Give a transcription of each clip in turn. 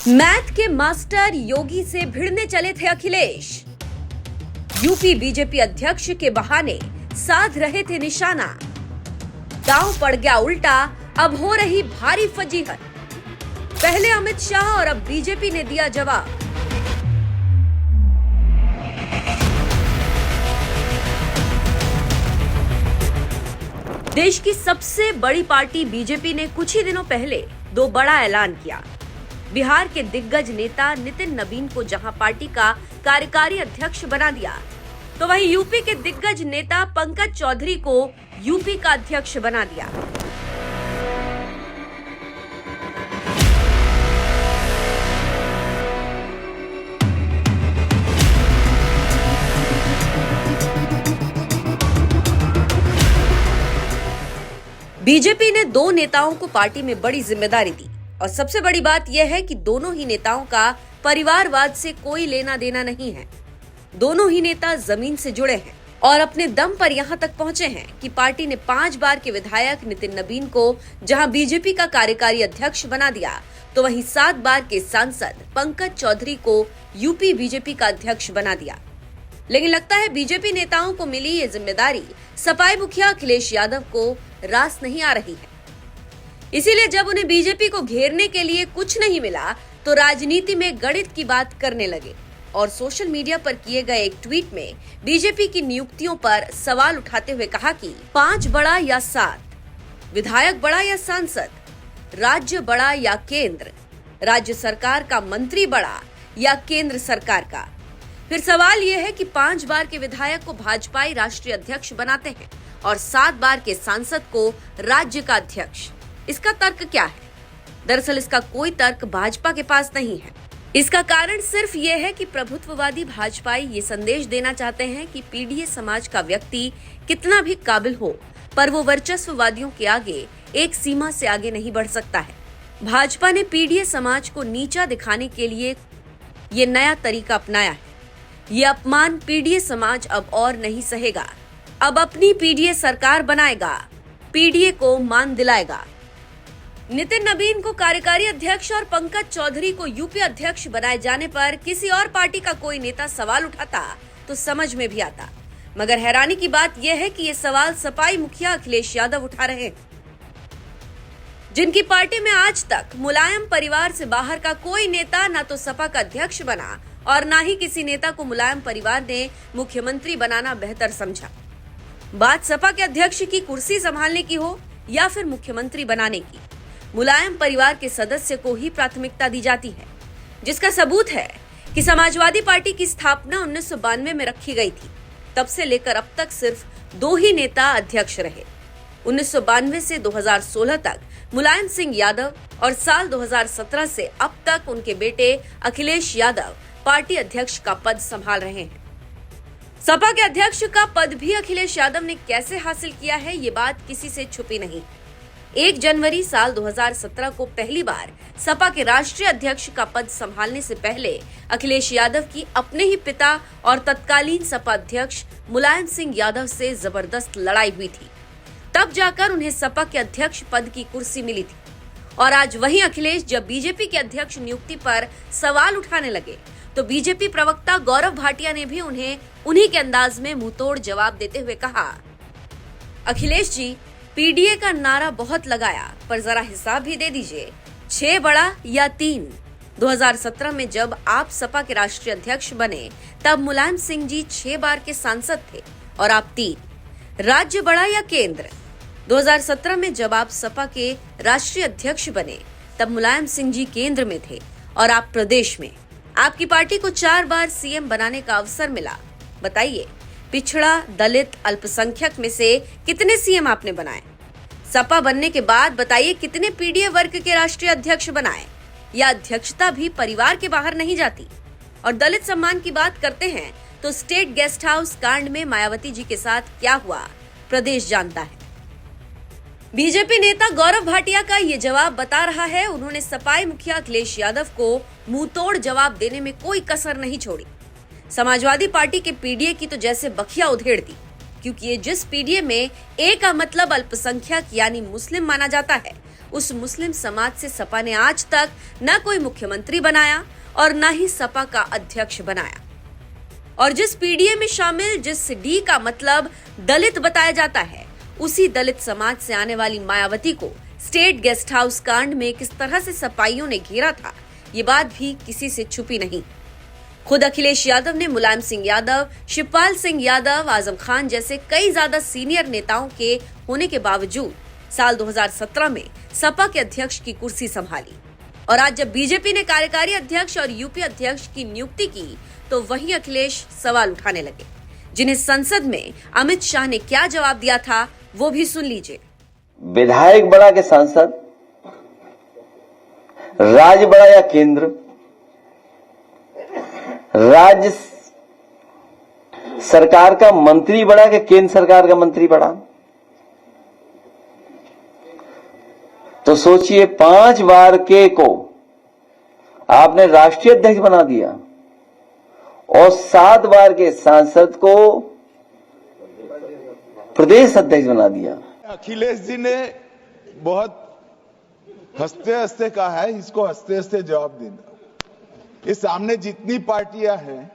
Math के master योगी से भिड़ने चले थे अखिलेश। यूपी बीजेपी अध्यक्ष के बहाने साध रहे थे निशाना। दांव पड़ गया उल्टा, अब हो रही भारी फजीहत। पहले अमित शाह और अब बीजेपी ने दिया जवाब। देश की सबसे बड़ी पार्टी बीजेपी ने कुछ ही दिनों पहले दो बड़ा ऐलान किया। बिहार के दिग्गज नेता नितिन नबीन को जहां पार्टी का कार्यकारी अध्यक्ष बना दिया, तो वहीं यूपी के दिग्गज नेता पंकज चौधरी को यूपी का अध्यक्ष बना दिया। बीजेपी ने दो नेताओं को पार्टी में बड़ी जिम्मेदारी दी और सबसे बड़ी बात यह है कि दोनों ही नेताओं का परिवारवाद से कोई लेना देना नहीं है। दोनों ही नेता जमीन से जुड़े हैं और अपने दम पर यहां तक पहुंचे हैं कि पार्टी ने 5 बार के विधायक नितिन नबीन को जहां बीजेपी का कार्यकारी अध्यक्ष बना दिया, तो वहीं 7 बार के सांसद पंकज चौधरी को यूपी बीजेपी का अध्यक्ष बना दिया। लेकिन लगता है बीजेपी नेताओं को मिली ये जिम्मेदारी सपाई मुखिया अखिलेश यादव को रास नहीं आ रही है। इसीलिए जब उन्हें बीजेपी को घेरने के लिए कुछ नहीं मिला, तो राजनीति में गणित की बात करने लगे और सोशल मीडिया पर किए गए एक ट्वीट में बीजेपी की नियुक्तियों पर सवाल उठाते हुए कहा कि 5 बड़ा या 7, विधायक बड़ा या सांसद, राज्य बड़ा या केंद्र, राज्य सरकार का मंत्री बड़ा या केंद्र सरकार का। फिर सवाल यह है कि 5 बार के विधायक को भाजपाई राष्ट्रीय अध्यक्ष बनाते हैं और 7 बार के सांसद को राज्य का अध्यक्ष। इसका तर्क क्या है? दरअसल इसका कोई तर्क भाजपा के पास नहीं है। इसका कारण सिर्फ ये है कि प्रभुत्ववादी भाजपाई ये संदेश देना चाहते हैं कि पीडीए समाज का व्यक्ति कितना भी काबिल हो, पर वो वर्चस्ववादियों के आगे एक सीमा से आगे नहीं बढ़ सकता है। भाजपा ने पीडीए समाज को नीचा दिखाने के लिए ये नया तरीका अपनाया है। ये अपमान पीडीए समाज अब और नहीं सहेगा। अब अपनी पीडीए सरकार बनाएगा, पीडीए को मान दिलाएगा। नितिन नबीन को कार्यकारी अध्यक्ष और पंकज चौधरी को यूपी अध्यक्ष बनाए जाने पर किसी और पार्टी का कोई नेता सवाल उठाता तो समझ में भी आता, मगर हैरानी की बात यह है कि ये सवाल सपाई मुखिया अखिलेश यादव उठा रहे हैं, जिनकी पार्टी में आज तक मुलायम परिवार से बाहर का कोई नेता ना तो सपा का अध्यक्ष बना और ना ही किसी नेता को मुलायम परिवार ने मुख्यमंत्री बनाना बेहतर समझा। बात सपा के अध्यक्ष की कुर्सी संभालने की हो या फिर मुख्यमंत्री बनाने की, मुलायम परिवार के सदस्य को ही प्राथमिकता दी जाती है, जिसका सबूत है कि समाजवादी पार्टी की स्थापना 1992 में रखी गई थी। तब से लेकर अब तक सिर्फ 2 ही नेता अध्यक्ष रहे। 1992 से 2016 तक मुलायम सिंह यादव और साल 2017 से अब तक उनके बेटे अखिलेश यादव पार्टी अध्यक्ष का पद संभाल रहे हैं। सपा के अध्यक्ष का पद भी अखिलेश यादव ने कैसे हासिल किया है, ये बात किसी से छुपी नहीं। 1 जनवरी साल 2017 को पहली बार सपा के राष्ट्रीय अध्यक्ष का पद संभालने से पहले अखिलेश यादव की अपने ही पिता और तत्कालीन सपा अध्यक्ष मुलायम सिंह यादव से जबरदस्त लड़ाई हुई थी। तब जाकर उन्हें सपा के अध्यक्ष पद की कुर्सी मिली थी और आज वही अखिलेश जब बीजेपी के अध्यक्ष नियुक्ति पर सवाल उठाने लगे, तो बीजेपी प्रवक्ता गौरव भाटिया ने भी उन्हें उन्हीं के अंदाज में मुंहतोड़ जवाब देते हुए कहा, अखिलेश जी, पीडीए का नारा बहुत लगाया, पर जरा हिसाब भी दे दीजिए, 6 बड़ा या 3। 2017 में जब आप सपा के राष्ट्रीय अध्यक्ष बने, तब मुलायम सिंह जी 6 बार के सांसद थे और आप 3। राज्य बड़ा या केंद्र? 2017 में जब आप सपा के राष्ट्रीय अध्यक्ष बने, तब मुलायम सिंह जी केंद्र में थे और आप प्रदेश में। आपकी पार्टी को 4 बार सीएम बनाने का अवसर मिला। बताइए, पिछड़ा, दलित, अल्पसंख्यक में से कितने सीएम आपने बनाए? सपा बनने के बाद बताइए कितने पीडीए वर्ग के राष्ट्रीय अध्यक्ष बनाए? या अध्यक्षता भी परिवार के बाहर नहीं जाती? और दलित सम्मान की बात करते हैं तो स्टेट गेस्ट हाउस कांड में मायावती जी के साथ क्या हुआ, प्रदेश जानता है। बीजेपी नेता गौरव भाटिया का ये जवाब बता रहा है, उन्होंने सपाई मुखिया अखिलेश यादव को मुंहतोड़ जवाब देने में कोई कसर नहीं छोड़ी। समाजवादी पार्टी के पीडीए की तो जैसे बखिया उधेड़ दी, क्योंकि ये जिस पीडीए में ए का मतलब अल्पसंख्यक यानी मुस्लिम माना जाता है उस मुस्लिम समाज से सपा ने आज तक न कोई मुख्यमंत्री बनाया और न ही सपा का अध्यक्ष बनाया। और जिस पीडीए में शामिल जिस डी का मतलब दलित बताया जाता है, उसी दलित समाज से आने वाली मायावती को स्टेट गेस्ट हाउस कांड में किस तरह से सपाइयों ने घेरा था, ये बात भी किसी से छुपी नहीं। खुद अखिलेश यादव ने मुलायम सिंह यादव, शिवपाल सिंह यादव, आजम खान जैसे कई ज्यादा सीनियर नेताओं के होने के बावजूद साल 2017 में सपा के अध्यक्ष की कुर्सी संभाली। और आज जब बीजेपी ने कार्यकारी अध्यक्ष और यूपी अध्यक्ष की नियुक्ति की, तो वहीं अखिलेश सवाल उठाने लगे, जिन्हें संसद में अमित शाह ने क्या जवाब दिया था, वो भी सुन लीजिए। विधायक बड़ा के सांसद, राज्य बड़ा या केंद्र, राज्य सरकार का मंत्री बड़ा कि केंद्र सरकार का मंत्री बड़ा? तो सोचिए, 5 बार के को आपने राष्ट्रीय अध्यक्ष बना दिया और 7 बार के सांसद को प्रदेश अध्यक्ष बना दिया। अखिलेश जी ने बहुत हंसते हंसते कहा है, इसको हंसते हंसते जवाब देना। इस सामने जितनी पार्टियां हैं,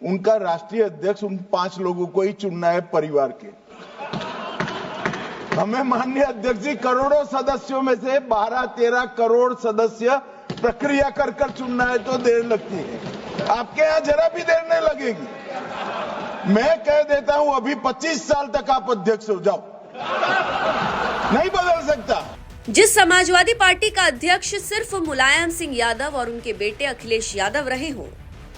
उनका राष्ट्रीय अध्यक्ष उन 5 लोगों को ही चुनना है परिवार के। हमें माननीय अध्यक्ष जी करोड़ों सदस्यों में से 12-13 करोड़ सदस्य प्रक्रिया कर कर चुनना है तो देर लगती है। आपके यहां जरा भी देर नहीं लगेगी। मैं कह देता हूं, अभी 25 साल तक आप अध्यक्ष हो जाओ, नहीं बदल सकता। जिस समाजवादी पार्टी का अध्यक्ष सिर्फ मुलायम सिंह यादव और उनके बेटे अखिलेश यादव रहे हों,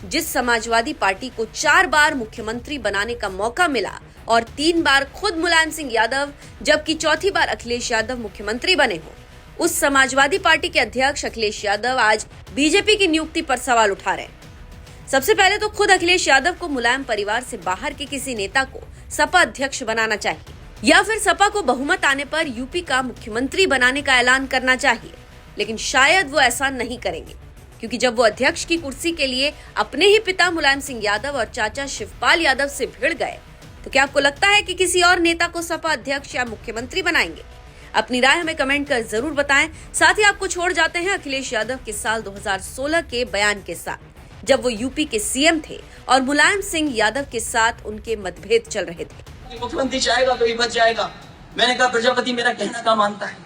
जिस समाजवादी पार्टी को 4 बार मुख्यमंत्री बनाने का मौका मिला और 3 बार खुद मुलायम सिंह यादव जबकि चौथी बार अखिलेश यादव मुख्यमंत्री बने हों, उस समाजवादी पार्टी के अध्यक्ष अखिलेश यादव आज बीजेपी की नियुक्ति पर सवाल उठा रहे हैं। सबसे पहले तो खुद अखिलेश यादव को मुलायम परिवार से बाहर के किसी नेता को सपा अध्यक्ष बनाना चाहिए, या फिर सपा को बहुमत आने पर यूपी का मुख्यमंत्री बनाने का ऐलान करना चाहिए। लेकिन शायद वो ऐसा नहीं करेंगे, क्योंकि जब वो अध्यक्ष की कुर्सी के लिए अपने ही पिता मुलायम सिंह यादव और चाचा शिवपाल यादव से भिड़ गए, तो क्या आपको लगता है कि किसी और नेता को सपा अध्यक्ष या मुख्यमंत्री बनाएंगे? अपनी राय हमें कमेंट कर जरूर बताएं। साथ ही आपको छोड़ जाते हैं अखिलेश यादव के साल 2016 के बयान के साथ, जब वो यूपी के सीएम थे और मुलायम सिंह यादव के साथ उनके मतभेद चल रहे थे। मुख्यमंत्री चाहेगा तो ये बच जाएगा। मैंने कहा प्रजापति मेरा कहना का मानता है।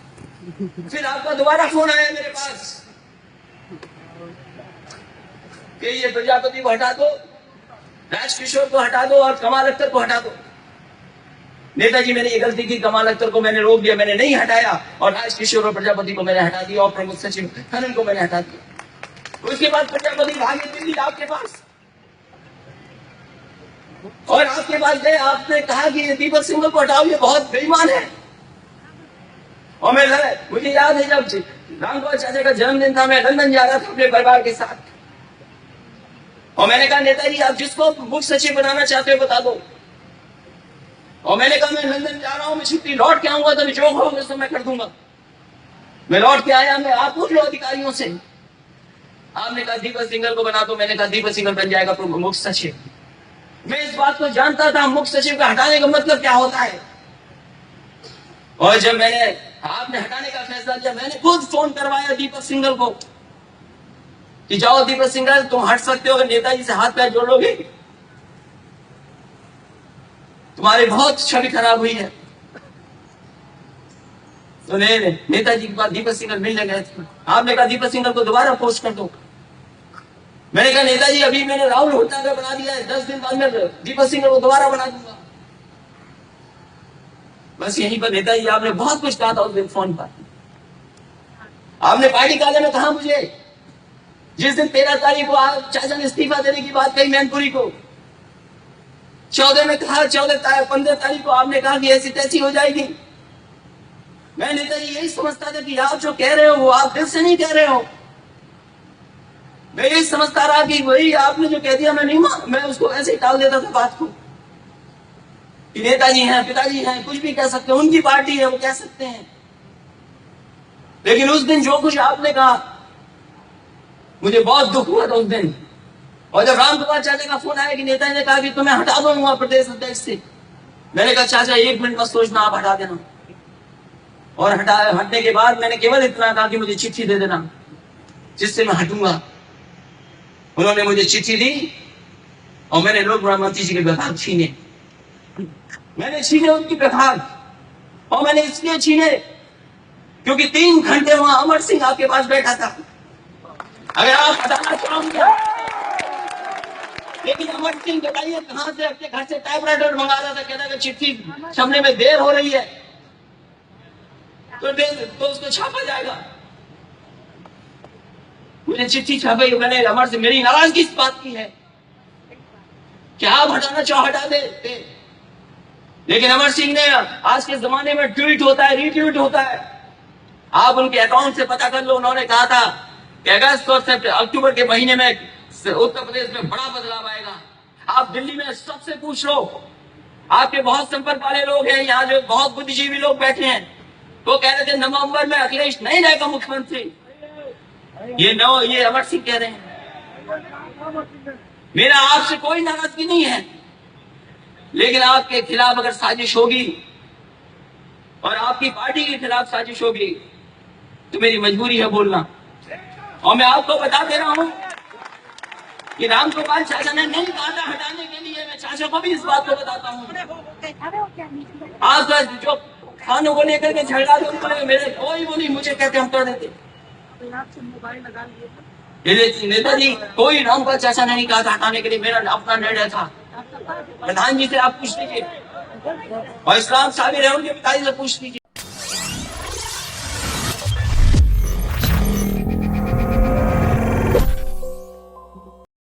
फिर आपका दोबारा फोन आया मेरे पास कि ये प्रजापति को हटा दो, राजकिशोर को हटा दो और कमाल अख्तर को हटा दो। नेताजी मैंने ये गलती की, कमाल अख्तर को मैंने रोक दिया, मैंने नहीं हटाया, और राजकिशोर और प्रजापति को मैंने हटा दिया और प्रमुख सचिव खनन को मैंने हटा दिया। उसके बाद प्रजापति भागे दिल्ली आपके पास और आपके पास गए, आपने कहा कि ये दीपक सिंह को हटाओ, ये बहुत बेईमान है। और मुझे याद है जब रामगोपाल चाचा का जन्मदिन था, मैं लंदन जा रहा था अपने परिवार के साथ, और मैंने कहा नेताजी आप जिसको मुख्य सचिव बनाना चाहते हो बता दो। और मैंने कहा मैं लंदन जा रहा हूं, मैं छुट्टी लौट के आऊंगा तो जो होगा तो मैं कर दूंगा। मैं लौट के आया, मैं आप पूछ लो अधिकारियों से। आपने कहा दीपक सिंघल को बना दो, मैंने कहा दीपक सिंघल बन जाएगा मुख्य सचिव। मैं इस बात को जानता था मुख्य सचिव का हटाने का मतलब क्या होता है। और जब मैंने आपने हटाने का फैसला किया, मैंने खुद फोन करवाया दीपक सिंघल को कि जाओ दीपक सिंघल तुम हट सकते हो, नेताजी से हाथ पैर जोड़ोगे तुम्हारी बहुत छवि खराब हुई है। तो नेताजी के पास दीपक सिंघल मिलने गए थे। आपने कहा दीपक सिंघल को दोबारा पोस्ट कर दो। मैंने कहा नेताजी अभी मैंने राहुल हुड्डा का बना दिया है, 10 दिन बाद में दीपक सिंघल को दोबारा बना दूंगा। बस यहीं पर नेताजी आपने बहुत कुछ कहा था उस दिन फोन पर। आपने पार्टी कार्यालय में कहा मुझे, जिस दिन 13 तारीख को आप चाचा ने इस्तीफा देने की बात कही मैनपुरी को, 14 में कहा, 15 तारीख को आपने कहा कि ऐसी तैसी हो जाएगी। मैं नेताजी यही समझता था कि आप जो कह रहे हो वो आप दिल से नहीं कह रहे हो। मैं यही समझता रहा कि वही आपने जो कह दिया मैं उसको ऐसे ही टाल देता था बात को कि नेताजी हैं, पिताजी हैं, कुछ भी कह सकते हैं, उनकी पार्टी है वो कह सकते हैं। लेकिन उस दिन जो कुछ आपने कहा मुझे बहुत दुख हुआ था उस दिन। और जब रामगोपाल चाचा का फोन आया कि नेताजी ने कहा कि तुम्हें हटा दूंगा प्रदेश अध्यक्ष से, मैंने कहा चाचा 1 मिनट मत सोचना, आप हटा देना। और हटने के बाद मैंने केवल इतना कहा कि मुझे चिट्ठी दे देना जिससे मैं हटूंगा। उन्होंने मुझे चिट्ठी दी और मैंने लोक मंत्री जी के प्रभाग छीने। मैंने छीने उनकी प्रभाग, और मैंने इसलिए छीने क्योंकि 3 घंटे वहां अमर सिंह आपके पास बैठा था। अगर आप हटाना चाहोगे, लेकिन अमर सिंह बताइए कहां से अपने घर से टाइपराइटर मंगा रहा था, कहता था चिट्ठी छपने में देर हो रही है तो उसको छापा जाएगा। मुझे चिट्ठी छापी, मैंने अमर से मेरी नाराजगी इस बात की है कि आप हटाना चाहो हटा दे। लेकिन अमर सिंह ने, आज के जमाने में ट्वीट होता है, रीट्वीट होता है, आप उनके अकाउंट से पता कर लो। उन्होंने कहा था कि अगस्त और अक्टूबर के महीने में उत्तर प्रदेश में बड़ा बदलाव आएगा। आप दिल्ली में सबसे पूछ लो, आपके बहुत संपर्क वाले लोग हैं यहाँ, जो बहुत बुद्धिजीवी लोग बैठे हैं, वो कह रहे थे नवंबर में अखिलेश नहीं रहेगा मुख्यमंत्री। ये अमर सिंह कह रहे हैं। मेरा आपसे कोई नाराजगी नहीं है, लेकिन आपके खिलाफ अगर साजिश होगी और आपकी पार्टी के खिलाफ साजिश होगी तो मेरी मजबूरी है बोलना। और मैं आपको बता दे रहा हूं कि रामगोपाल चाचा ने नहीं कहा था हटाने के लिए। मैं चाचा को भी इस बात को बताता हूं। आज जो खानों को लेकर के झगड़ा दो, मेरे कोई वो नहीं, मुझे कहते हम कर देते। नेताजी, कोई रामगोपाल चाचा ने नहीं कहा था हटाने के लिए, मेरा अपना निर्णय था। प्रधान जी से आप पूछ लीजिए और इस्लाम साबिर है उनके पिताजी से पूछ लीजिए।